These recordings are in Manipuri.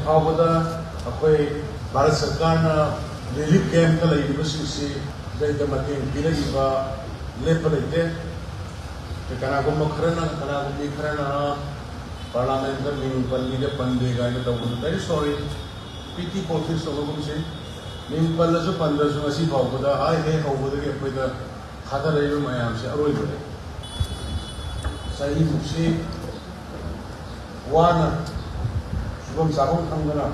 फावबदा अखोई भारत सरकार रिलीफ कैंप का लेबसिंगसी दैदा मतेंग पिरगिबा लेप लेते कनागुम खरना पार्लियामेंट मिंग पल्ली पंदे गायन तौबदु वेरी सॉरी पीटी पॉलिटिक्स तौबगुमसे मिंग पल्लसु पंदसु ngasi फावबदा आइ हे हौबदगे अखोइदा खाता लेबा मयामसे अरोइबदे सही मुक्सी वाना सुबम साबम खंगना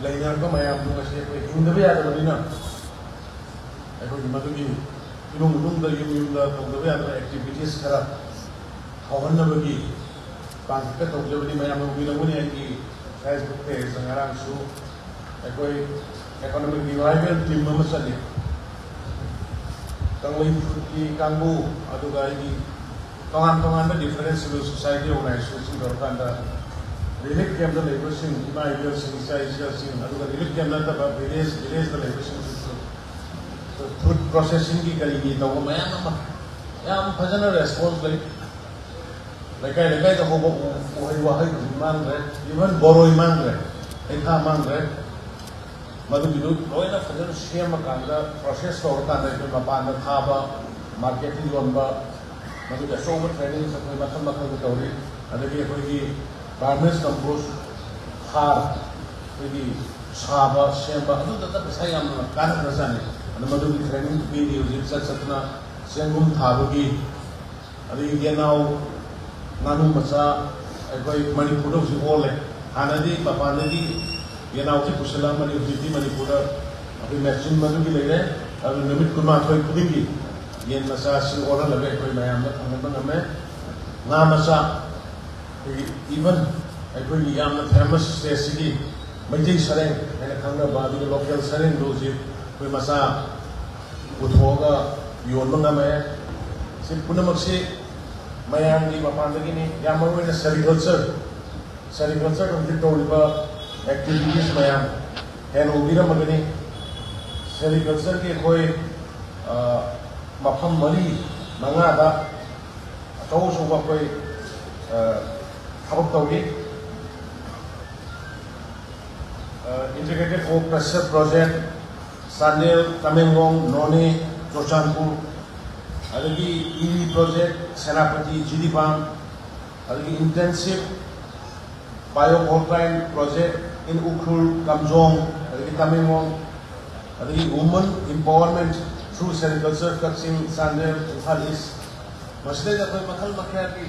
लेनार को मयाम ngasi अखोइ हिंदबे यादबदिना अखोइ मदुगी इनुंग युम तौदबे यादब एक्टिविटीज खरा हौहन्नबगी पांखक तौजबदी मयाम उबिलंगुनि आंगी फेसबुक पेज संगारांसु अखोइ इकोनॉमिक रिवाइवल टीम अमा चले कंगलई फुटकी कांगू अदुगा आंगी तोंगान डिफरेंट सिविल सोसाइटी ऑर्गेनाइजेशन दरकांदा रिलीफ कैंप दा लेबरसिंग इमा इबरसिंग साइजसिंग अदुगा रिलीफ कैंप नतबा विलेज दा लेबरसिंग फूड प्रोसेसिंग की करीगी तो मयाम अमा याम फजना रेस्पॉन्स लई लेकाई तो होबो वहाई मांगरे इवन बोरोई मांगरे एखा मांगरे मधुगिदु लोइना फजन सेम कांदा प्रोसेस तौर कांदा इको मपान थाबा मार्केटिंग योनबा मधुग सोब ट्रेनिंग सबै मखम मखम तौरी अदगी अखोइगी गार्मेंट्स कंपोस्ट हार अखोइगी साबा सेमबा अदुदा पैसा याम कानना जाने अद मधुगी ट्रेनिंग पीदी उजिक सतना सेंगुम थाबगी अदगी गेनाव नानू मचा अखोई मणिपुर से ओले हानादी मपानदी येनाउची पुसला मणिपुरी मणिपुर अभी मैचिन मधुगी लेरे अब निमित कुमा थोई खुदिंगी येन मचा सि ओला लगे अखोई मयाम खंगबन हमें ना मचा इवन अखोई याम फेमस स्टेसिगी मैजै सरेंग एना खंगना बादु लोकल सरेंग दोजी अखोई मचा उठोगा योनबंगा में सि पुनमक्सी मयाम की मपानदगी ने यामरोइना सेरिकल्चर उनके तौरिबा एक्टिविटीज मयाम हेन उबिरमगनी सेरिकल्चर के कोई मफम मरी मंगादा अचौसौबा कोई थबक तौरी इंटीग्रेटेड फूड प्रोसेसर प्रोजेक्ट सांडेल तमेंगलोंग नोने चोचानपुर अदगी ईवी प्रोजेक्ट सेनापति जिरीबाम अदगी इंटेंसिव बायोवोल्टाइक प्रोजेक्ट इन उखरुल कामजोंग अदगी तमेंगलोंग अदगी वुमन एम्पावरमेंट थ्रू सेरिकल्चर कक्सिंग सांडेल इम्फाल ईस्ट मसले अखोई मखल मखया की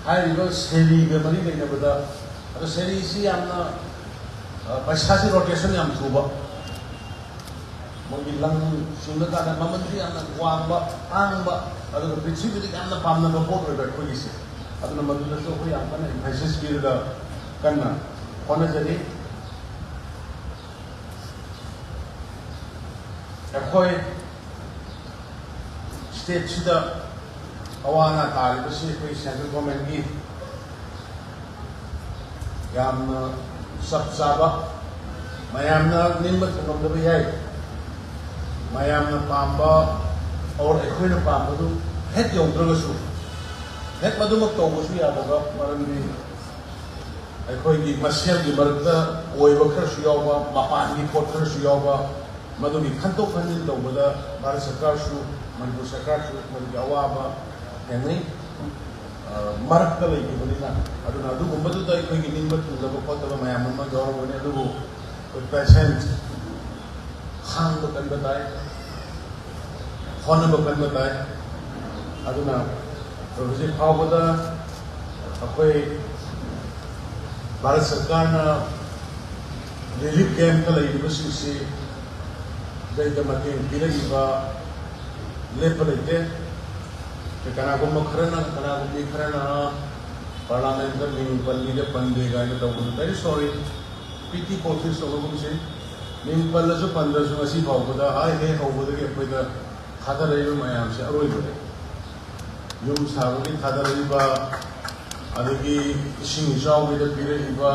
हाइरिबा सेरी गे मरी लेनबदा अदो सेरी सी यामना पैसा से रोटेशन याम थुबा मोगी लंग सिंगा का ममंत्री यामना वांबा आंबा अदो पृथ्वी यामना पामना पोट रे खोगिसे अदो मदुदा तो कोई यामना एम्फेसिस पीरदा कन्ना होनजरी अखोई स्टेट सिदा अवाना तारिबसी कोई सेंट्रल गवर्नमेंट की यामना सबसाबा मयामना निम्बत नोंदबे याय मयामना पांबा और अखोइना पांबदु हेड यौद्रगसु हेड मदुमक तौबसु यादबा मरमदि अखोइगी मसेलगी मरकदा ओइबा खरसु यावबा मपानगी पोट खरसु यावबा मदुगी खंतोक खंजिन तौबदा भारत सरकार सु मणिपुर सरकार सु मदुगी अवाबा हेंगै मरकदा लेगिबनिना अदुना अदुगुंबदुदा अखोइगी निम्बत तुंदबा खोतबा मयाम अमा गौरवने अदुबु पेशेंट खांग बकन बताए होन बकन बताए अदुना हजि फावबदा अखोई भारत सरकार रिलीफ कैंप का लेबसिंगसी दैदा मतेंग पिरगिबा लेप लेते कनागुम खरना पार्लियामेंट मिंग पल्ली पंदे गायन तौबदु वेरी सॉरी पीटी पॉलिटिक्स तौबगुमसे मिंग पल्लसु पंदसु ngasi फावबदा आइ हे हौबदगे अखोइदा खाता लेबा मयामसे अरोइबदे युम साबगी खाता लेबा अदगी इसिंग इचाउगिदा पिरगिबा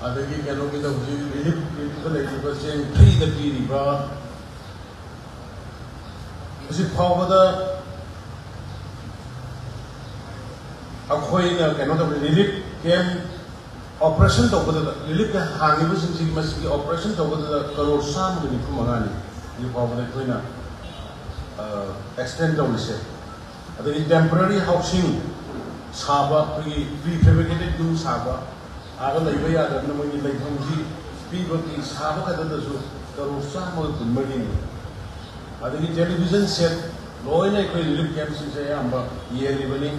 अदगी केनोगिदा हुजि रिलीफ का लेबा से फ्री दा पिरिबा उसी फावबदा अखोइना कनो तो रिलीफ कैम ऑपरेशन तो बदल रिलीफ के हांगी बस सिंह मसी ऑपरेशन तो बदल करोड़ साम के निकु मंगानी ये पावले कोइना एक्सटेंड तो लिसे अदगी टेम्पररी हाउसिंग साबा प्रीफेब्रिकेटेड रूम साबा आगे लैबा यादबना मोनि लैफमजी पीबकी साबा खददसु करोड़ साम के कुनमगी नि अदगी टेलीविजन सेट लोइना कोइ रिलीफ कैंप से याम्बा ये लिबनी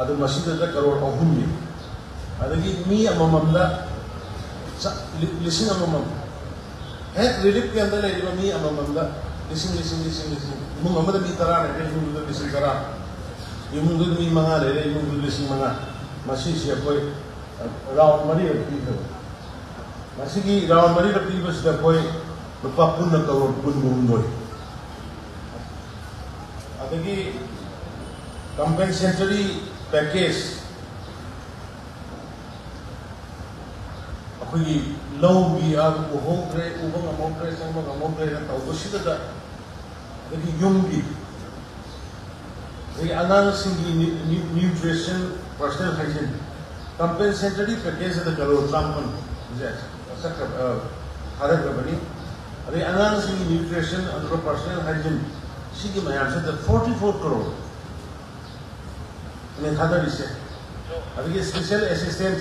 अदु मसीदा करोड़ अहुमनि अदगी मी अमममदा लिसिंग अममम है रिलीफ के अंदर लेबा मी अमममदा लिसिंग इमुंग अमदा मी तरा ने इमुंग लिसिंग तरा इमुंग मी मंगा ले इमुंग लिसिंग मंगा मसी से कोई राउंड मरी रखी है मसी की राउंड मरी रखी बस दा कोई रुपा पुन करोड़ पुन मुंदोई अदगी compensatory package अखोई लौगी आगु होंग्रे उबंग अमोंग्रे संग अमोंग्रे न तौबसिदा अदगी युमगी रे अनांग सिंगी nutrition personal hygiene compensatory package द करो ट्रांपन जे सक हरग बनी रे अनांग सिंगी न्यूट्रिशन अदर पर्सनल हाइजीन सिगी मयाम से 44 crore ने खादा दिसे अदगी स्पेशल असिस्टेंट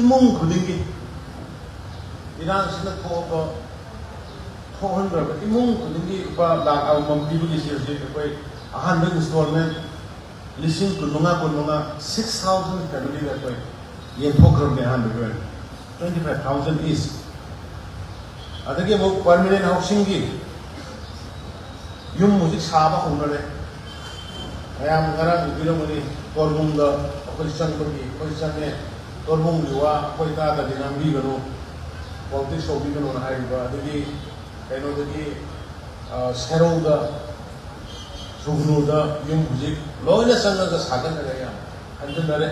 इमुंग खुदिंगी इरान सिना को 400 इमुंग खुदिंगी बा लाख अमम पीबगी से कोई अहान में इंस्टॉलमेंट लिसिंग कुनुंगा 6000 फैमिली का कोई ये प्रोग्राम में अहान में 25000 इज अदगी वो परमानेंट हाउसिंग की युम मुझे साबा होनरे मैम गरम बिलोमनी तोरमुंगा कोई संगे तोरमुंग जुआ कोई तादा दिनामी गनो पॉलिटिक्स ओबी गनो ना हाइबा अदगी कैनो दगी सेरोदा सुगनुदा युम मुझे लोइना संगा का सागन रहेगा अंदर नरे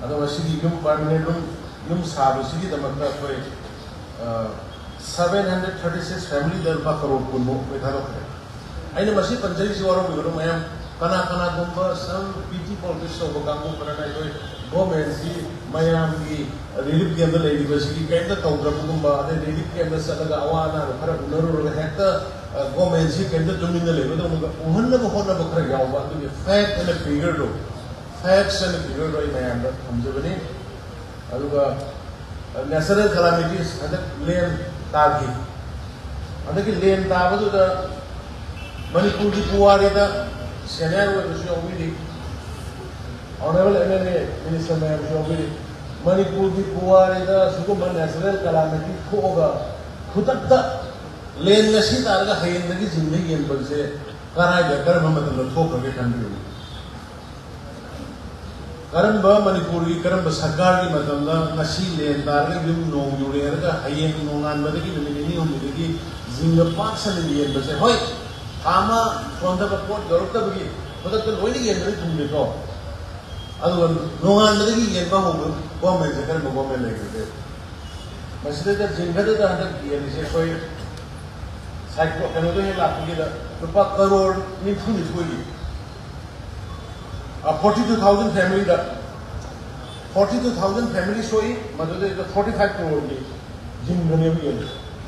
अदो वशिदी युम परमानेंट युम साबो सिगी दमकता कोई 736 फैमिली दरबा करोड़ कुनो बेथारो करे आइने मसी पंचरी सिवारो बिगरो मैम कना गुम्बा सम पीटी पॉलिटिक्स हो कांगो करना कोई गवर्नमेंट की मैम की रिलीफ के अंदर लेडी बस की कैंदा तौद्रब गुम्बा अदे रिलीफ के अंदर सलगा अवाना खरा उनरो हेक्ता गवर्नमेंट की कैंदा जमीन लेबो तो उहन्न बखोना बखरा यावबा तो fact and figure low facts and figure low ma'am दा समझबनी अदुगा नेचुरल कैलामिटीज हदक लेन तागी अदगी लेन ताबदु दा मणिपुर की पुवारी दा सेनियर वो honourable MLA minister ma'am Shobi Manipur की पुवारी दा सुगम नेचुरल कैलामिटी खोगा खुदक लेन नसी तारगा हयन दगी जिंदगी येन से कराय कर मतलब थोक के कंट्री करम मणिपुर की करम सरकार की मतलब नसी लेन तारगा युम नोंग युरेरगा हयन नोंगान बदगी मिनिनी होमदगी जिंग पाक्सन येन से होय आमा फोंदा पोट गरुता बगी मतलब तो लोइनी येन रे तुमने तो अदु नोंगान बदगी येन बा हो गवर्नमेंट से कर गवर्नमेंट लेके मसले दा जिंगदा दा हदक येन से कोई साइको कनो तो लाख की रुपा करोड़ निफु निफुगी 42000 फैमिली दा 42000 फैमिली सोई मतलब 45 करोड़ की जिंगने भी है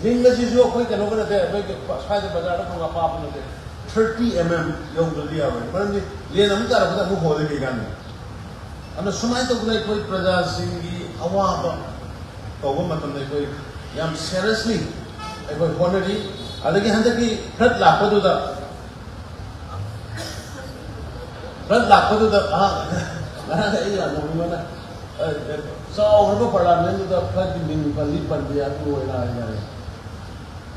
जिंग से जो कोई कनो करते हैं भाई फायदे बाजार में होगा पाप नहीं 30 mm योग जल्दी आवे परंतु ये नम तार पता मुख होने के गाने अन सुनाई तो कोई प्रजा सिंगी अवाब तो वो मतलब नहीं कोई याम सीरियसली कोई होनेरी अदगी हंदकी फ्लड लापदुदा हां ना ये आदमी मना सो हरबो पार्लियामेंट दा फ्लड दिन पल्ली पर दिया तो होना है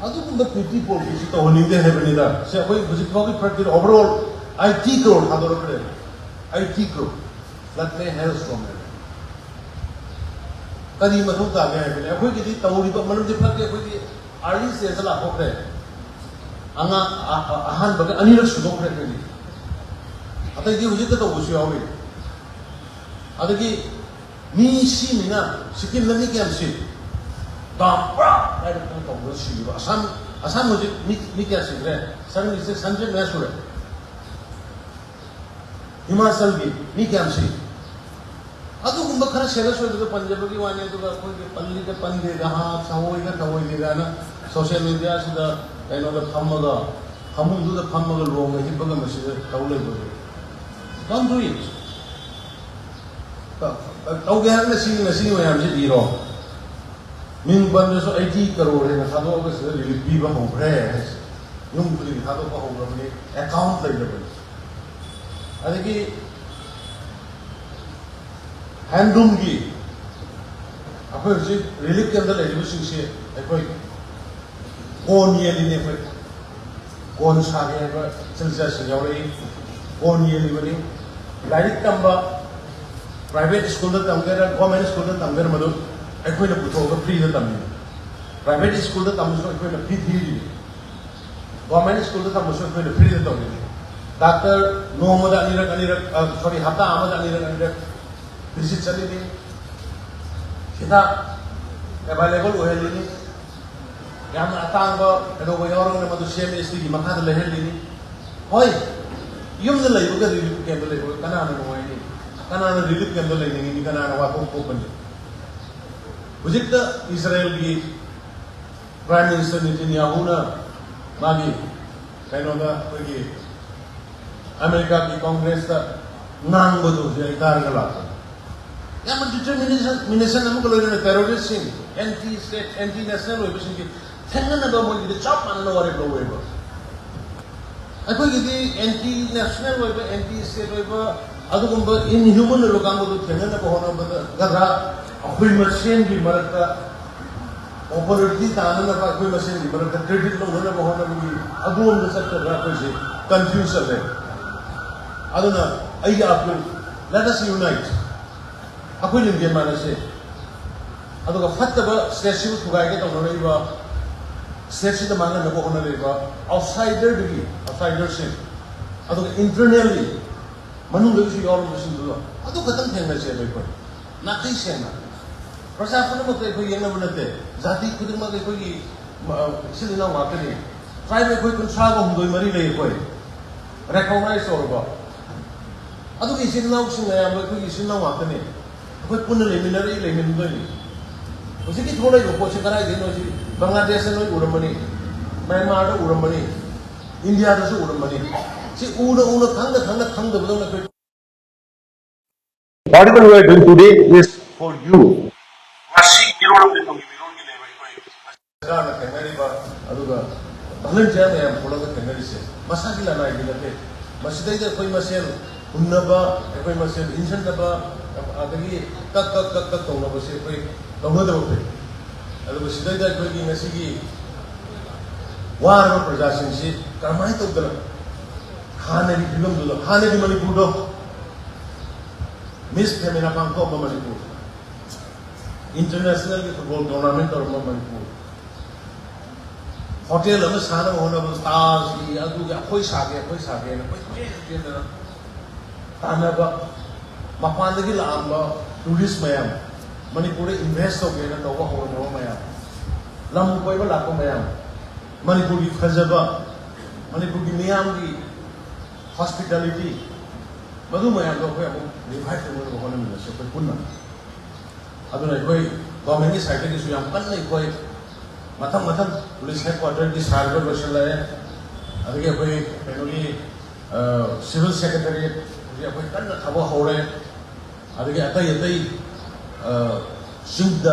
अदुगुम्बा पीटी पॉलिटिक्स तो होनिंदे हेबनिदा से अखोई हुजिक फाउगी प्रति ओवरऑल 80 करोड़ हादोरखरे 80 करोड़ लटने हेल्थ स्ट्रॉम है कदी मथु तागे हेबने अखोई की तौरी तो मनम दिफा के अखोई की अर्ली से चला होखरे अंगा आहान बगे अनिरक सुदोखरे के अतै दी हुजिक तो बुसु यावे अदगी मी सी मिना सिकिम लमी केम सी दापरा ऐड तो बुसु असम मुझे मी क्या सीख रहे सन इसे संजय मैं सुरे हिमाचल की मी क्या सी ꯑꯗꯨꯒꯨꯝꯕ ꯈꯔ ꯁꯦꯔꯤꯌꯁ ꯑꯣꯏꯕꯗꯣ ꯄꯟꯖꯕꯒꯤ ꯋꯥꯅꯤ ꯑꯗꯨꯒ ꯑꯩꯈꯣꯏꯒꯤ ꯄꯜꯂꯤꯒ ꯄꯟꯗꯦꯒ ꯊꯑꯣꯏꯒ ꯊꯑꯣꯏꯗꯦꯒꯅ ꯁꯣꯁꯤꯌꯦꯜ ꯃꯤꯗꯤꯌꯥꯁꯤꯗ ꯀꯩꯅꯣꯗ ꯐꯝꯃꯒ ꯐꯃꯨꯡꯗꯨꯗ ꯐꯝꯃꯒ ꯂꯣꯡꯒ ꯍꯤꯞꯄꯒ ꯃꯁꯤꯗ ꯇꯧ ꯂꯩꯕꯗꯣ ꯗꯣꯟ ꯗꯨ ꯏꯠ ꯇꯧꯒꯦ ꯍꯥꯏꯔꯒ ꯉꯁꯤꯒꯤ ꯃꯌꯥꯝꯁꯤ ꯏꯔꯣ ꯃꯤꯡ ꯄꯟꯗꯁꯨ 80 ꯀꯔꯣꯔ ꯍꯦꯟꯅ ꯊꯥꯗꯣꯛꯑꯒ ꯁꯤꯗ ꯔꯤꯂꯤꯐ ꯄꯤꯕ ꯍꯧꯈ꯭ꯔꯦ ꯍꯥꯏꯁꯦ ꯌꯨꯝ ꯈꯨꯗꯤꯡꯒꯤ ꯊꯥꯗꯣꯛꯄ ꯍꯧꯈ꯭ꯔꯕꯅꯤ ꯑꯦꯀꯥꯎꯟꯠ ꯂꯩꯇꯕꯅꯤ ꯑꯗꯒꯤ हैंडलूम की रिलीफ कैंप लेरिबसिंगसे अखोई कोन येलिने अखोई कोन सागे चिल्जा सिंगावरी कोन येलिबनी लाइक तंबा प्राइवेट स्कूल तमगेरा गवर्नमेंट स्कूल तमगेरा मदु अखोई पुथोगा फ्री तमनी प्राइवेट स्कूल तमसो अखोई फ्री थी गवर्नमेंट स्कूल तमसो अखोई फ्री तमनी डॉक्टर नोमदा अनिरक सॉरी हफ्ता आमदा अनिरक visit चली kita available ohelini yang atang ba edo ba yorong na madu CMST gi makha da lehelini hoy yum da lay ba relief camp lay ba kana na no ni kana na relief camp lay ni kana na wa ko ban hujik da Israel gi prime minister Netanyahu na magi kaino da gi America gi congress da nang ba do jai tar ga la या मन डिटरमिनेशन हम लोग ने terrorist anti state anti national वेबसिंग की थेंगन दो मोई दे चॉप मान नो वारे ब्लो वेबो अखोई गिदी anti national web anti state web अदुगुम इनह्यूमन लोकांग दो थेंगन को होना बद गदरा अखोई मसेन की मरता ऑपरेटिव तान ना अखोई मसेन की मरता क्रेडिट लो होना को होना भी अदुगुम द सेक्टर राखो से कंफ्यूजन है अदुना आई आपको लेट अस यूनाइट अखोई लिंगेन मानसे अदुगा फत्तबा स्टेट थुगाइगे तौनरैबा स्टेट मांग नबो होनरैबा आउटसाइडर से अदुगा इंटरनली मनुंगदसु यावरबसिंदो अदु खतम थेंगसे लैको नाखै सेना प्रशासन मते खै येंगना बनते जाति खुदिमा खैगी सिलिना वाकनि ट्राइब खै कुनसा गो हमदोय मरि लै खै रेकॉग्नाइज औरबा अदुगा सिलिना उसिंग या खैगी सिलिना वाकनि कोई पुण्य लेमिनरी लेमिनदोनी उसी की थोड़ा ही पोषण कराई देनो जी बांग्लादेश में उड़मनी म्यांमार में उड़मनी इंडिया में से उड़मनी सी उड़ खंग दबदों में कोई Whatever we are doing today is for you. मसी किरोड़ में तो किरोड़ की नहीं कोई जाना कहने बा अदुगा भलन जाए में हम थोड़ा सा कहने से मसा की लाना है कि मसीदे इधर कोई मसेल उन्नबा कोई मसेल इंसान दबा अदगी तक तौना बसे कोई तौना दबो पे अदुगा सिदा कोई की नसी की वार प्रजासिंग से करमाई तो दला खाने की फिल्म दो खाने की मणिपुर दो मिस फेमिना पांको मणिपुर इंटरनेशनल की फुटबॉल टूर्नामेंट और मणिपुर होटल में साना होना स्टार्स की अदुगा कोई सागे ना कोई ना ताना बा मपान की लाम टूरिस्ट मैम मणिपुर इन्वेस्ट हो गए तब हो मैम लम कोई लाप मैम मणिपुर की फजब मणिपुर की मैम की हॉस्पिटलिटी मधु मैम रिवाइव तौर होने पुनः गवर्नमेंट की साइड की कई मथम पुलिस हेडक्वार्टर की सार्वर लोसल्ले कई सिविल सेक्रेटरी कन्ना थब हौरे अतई अतई सिंह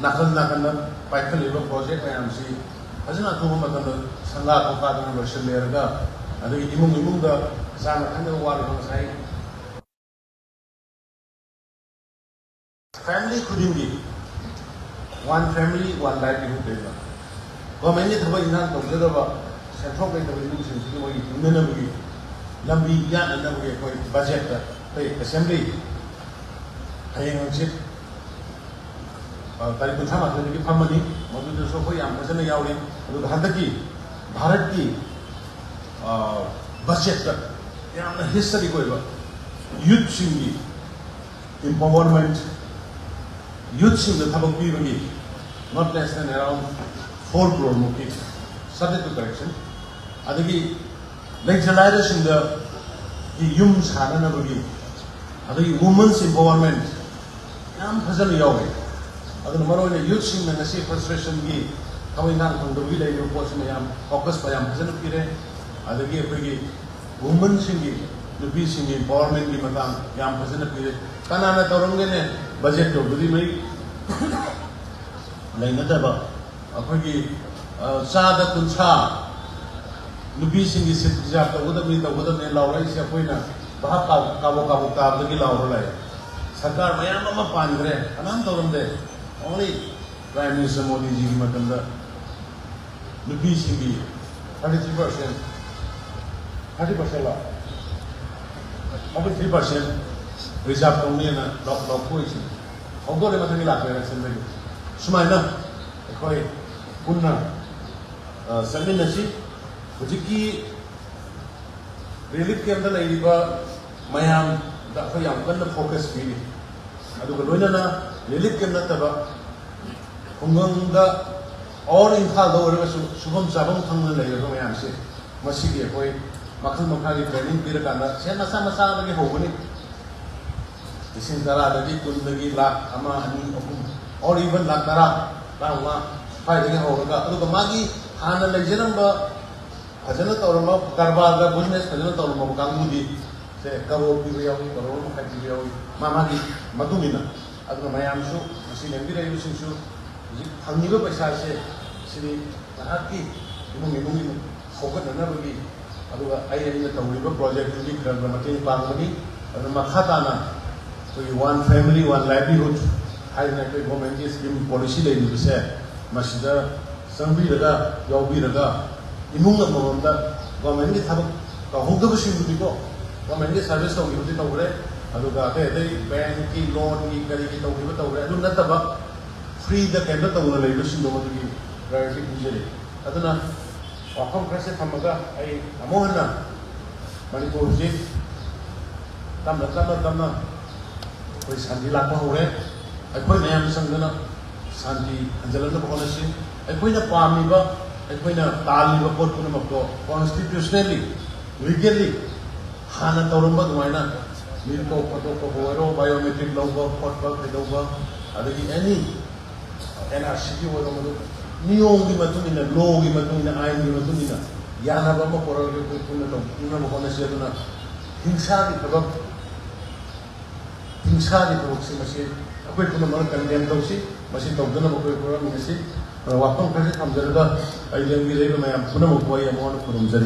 नाकन नाकन पाइखलीब प्रोजेक्ट मैम से फजना अथुब संगा कोका लोसल्लेरगा इमुंग इमुंग जाना खंग वाई फैमिली खुदी वन फैमिली वन लाइवलीहुड लेना गवर्नमेंट की थब इंसान तौजब सेंट्रल इमुंगी लंबी यानबी अखोई बजेट असेंबली हयें हंचित तारीख 38 की फमनी मधुदसु अखोई याम फजन यावरी हंदकी भारत की बजेट यामना हिस्टरी कोइबा यूथ सिंगी एम्पावरमेंट यूथ सिंग थबक पीबगी not less than around 4 crore मुकी subject to correction adagi लेक्चराइजर सिंग की यूम साननबगी ꯑꯗꯒꯤ ꯋꯨꯃꯟꯁ ꯏꯝꯄꯥꯋꯔꯃꯦꯟ ꯌꯥꯝ ꯐꯖꯅ ꯌꯥꯎꯋꯦ ꯑꯗꯨꯅ ꯃꯔꯨꯑꯣꯏꯅ ꯌꯨꯠꯁꯤꯡꯅ ꯉꯁꯤ ꯐ꯭ꯔꯁꯇ꯭ꯔꯦꯁꯟꯒꯤ ꯊꯕꯛ ꯏꯪꯈꯥꯡ ꯐꯪꯗꯕꯒꯤ ꯂꯩꯔꯤꯕ ꯄꯣꯠꯁꯤ ꯃꯌꯥꯝ ꯐꯣꯀꯁ ꯃꯌꯥꯝ ꯐꯖꯅ ꯄꯤꯔꯦ ꯑꯗꯒꯤ ꯑꯩꯈꯣꯏꯒꯤ ꯋꯨꯃꯟꯁꯤꯡꯒꯤ ꯅꯨꯄꯤꯁꯤꯡꯒꯤ ꯏꯝꯄꯥꯋꯔꯃꯦꯟꯒꯤ ꯃꯇꯥꯡ ꯌꯥꯝ ꯐꯖꯅ ꯄꯤꯔꯦ ꯀꯅꯥꯅ ꯇꯧꯔꯝꯒꯦꯅꯦ ꯕꯖꯦꯠ ꯇꯧꯕꯗꯤ ꯃꯩ ꯂꯩꯅꯗꯕ ꯑꯩꯈꯣꯏꯒꯤ ꯆꯥꯗ ꯀꯨꯟꯊ꯭ꯔꯥ ꯅꯨꯄꯤꯁꯤꯡꯒꯤ ꯁꯤꯠ ꯔꯤꯖꯥꯔꯚ ꯇꯧꯒꯗꯕꯅꯤ ꯂꯥꯎꯔꯛꯏꯁꯦ ꯑꯩꯈꯣꯏꯅ ꯚꯥꯞ ꯀꯥꯕꯣꯛ ꯇꯥꯕꯗꯒꯤ ꯂꯥꯎꯔ ꯂꯥꯛꯑꯦ ꯁꯔꯀꯥꯔ ꯃꯌꯥꯝ ꯑꯃ ꯄꯥꯟꯈ꯭ꯔꯦ ꯀꯅꯥꯝ ꯇꯧꯔꯝꯗꯦ ꯑꯣꯟꯂꯤ ꯄ꯭ꯔꯥꯏꯝ ꯃꯤꯅꯤꯁꯇꯔ ꯃꯣꯗꯤꯖꯤꯒꯤ ꯃꯇꯝꯗ ꯅꯨꯄꯤꯁꯤꯡꯒꯤ 33% ꯂꯥꯛ 33% ꯔꯤꯖꯥꯔꯚ ꯇꯧꯅꯦꯅ ꯂꯥꯎꯊꯣꯛꯏꯁꯤ ꯍꯧꯗꯣꯔꯦ ꯃꯊꯪꯒꯤ ꯂꯥꯛꯄ ꯏꯂꯦꯛꯁꯟꯗꯒꯤ ꯁꯨꯃꯥꯏꯅ ꯑꯩꯈꯣꯏ ꯄꯨꯟꯅ ꯆꯠꯃꯤꯟꯅꯁꯤ ꯍꯧꯖꯤꯛꯀꯤ ꯔꯤꯂꯤꯐ ꯀꯦꯝꯞꯇ ꯂꯩꯔꯤꯕ ꯃꯌꯥꯝꯗ ꯑꯩꯈꯣꯏ ꯌꯥꯝ ꯀꯟꯅ ꯐꯣꯀꯁ ꯄꯤꯔꯤ ꯑꯗꯨꯒ ꯂꯣꯏꯅꯅ ꯔꯤꯂꯤꯐ ꯀꯦꯝꯞ ꯅꯠꯇꯕ ꯈꯨꯡꯒꯪꯗ ꯑꯣꯔ ꯏꯝꯐꯥꯜꯗ ꯑꯣꯏꯔꯒꯁꯨ ꯁꯨꯐꯝ ꯆꯥꯐꯝ ꯈꯪꯅ ꯂꯩꯔꯤꯕ ꯃꯌꯥꯝꯁꯦ ꯃꯁꯤꯒꯤ ꯑꯩꯈꯣꯏ ꯃꯈꯜ ꯃꯈꯥꯒꯤ ꯇ꯭ꯔꯦꯅꯤꯡ ꯄꯤꯔꯀꯥꯟꯗ ꯁꯦꯟ ꯃꯆꯥꯗꯒꯤ ꯍꯧꯒꯅꯤ ꯂꯤꯁꯤꯡ 10ꯗꯒꯤ 20ꯗꯒꯤ ꯂꯥꯛ 1, 2, 3 ꯑꯣꯔ ꯏꯚꯟ ꯂꯥꯛ 10, ꯂꯥꯛ 5 ꯁ꯭ꯋꯥꯏꯗꯒꯤ ꯍꯧꯔꯒ ꯑꯗꯨꯒ ꯃꯥꯒꯤ ꯍꯥꯟꯅ ꯂꯩꯖꯔꯝꯕ ꯐꯖꯅ ꯇꯧꯔꯝꯕ ꯀꯔꯕꯥꯔꯗ ꯕꯤꯖꯤꯅꯦꯁ ꯐꯖꯅ ꯇꯧꯔꯝꯕ ꯀꯥꯡꯕꯨꯗꯤ ꯁꯦ ꯀꯔꯣꯔ ꯄꯤꯕ ꯌꯥꯎꯏ ꯀꯔꯣꯔ ꯃꯈꯥꯏ ꯄꯤꯕ ꯌꯥꯎꯏ ꯃꯥꯒꯤ ꯃꯇꯨꯡ ꯏꯟꯅ ꯑꯗꯨꯅ ꯃꯌꯥꯝꯁꯨ ꯃꯁꯤ ꯂꯦꯡꯕꯤꯔꯛꯏꯕꯁꯤꯡꯁꯨ ꯍꯧꯖꯤꯛ ꯐꯪꯉꯤꯕ ꯄꯩꯁꯥꯁꯦ ꯁꯤꯗꯤ ꯉꯥꯏꯍꯥꯛꯀꯤ ꯏꯃꯨꯡꯒꯤ ꯍꯧꯒꯠꯅꯅꯕꯒꯤ ꯑꯗꯨꯒ ꯑꯩꯅ ꯇꯧꯔꯤꯕ ꯄ꯭ꯔꯣꯖꯦꯛꯇꯨꯒꯤ ꯈꯔ ꯃꯇꯦꯡ ꯄꯥꯡꯒꯅꯤ ꯑꯗꯨꯅ ꯃꯈꯥ ꯇꯥꯅ ꯑꯩꯈꯣꯏꯒꯤ 1 family 1 livelihood 하이나 그 고멘지 스킴 폴리시 레이브세 마시다 상비르가 여비르가 이문가 모른다 고멘지 타고 홍도부 신부디고 고멘지 서비스 오기부디 또 그래 아두가 대대 뱅키 론이 그리기 또 기부 또 그래 아두 나타바 프리다 캔도 또 오늘 레이브 신도모디 라이시 부제리 아두나 와컴 크레세 탐마가 아이 아모하나 마니포르지 tamna कोई शांति लापा हो रहे अखोई मैम संगना शांति अंजलन को होने से अखोई ना पामीबा अखोई ना तालीबा पोट पुन मक्को कॉन्स्टिट्यूशनली लीगली हाना तौरंबा दुआइना मिल को फोटो को होरो बायोमेट्रिक लोगो पोट पर पेदोबा अदगी एनी एनआरसी की वो मदु नियम की मतुमिना लॉ की मतुमिना आइन की मतुमिना याना बम कोरल के पुन तो पुन होने से तो ना हिंसा की खबर हिंसादी थबकसी मसी अखोई पुनमक कंडेम तौसी मसी तौदना बखोई पुरम मिसी वाफम खसे थमजरगा आई लेंगी लेबा मयाम पुनमक कोई अमोन खुरुमजरी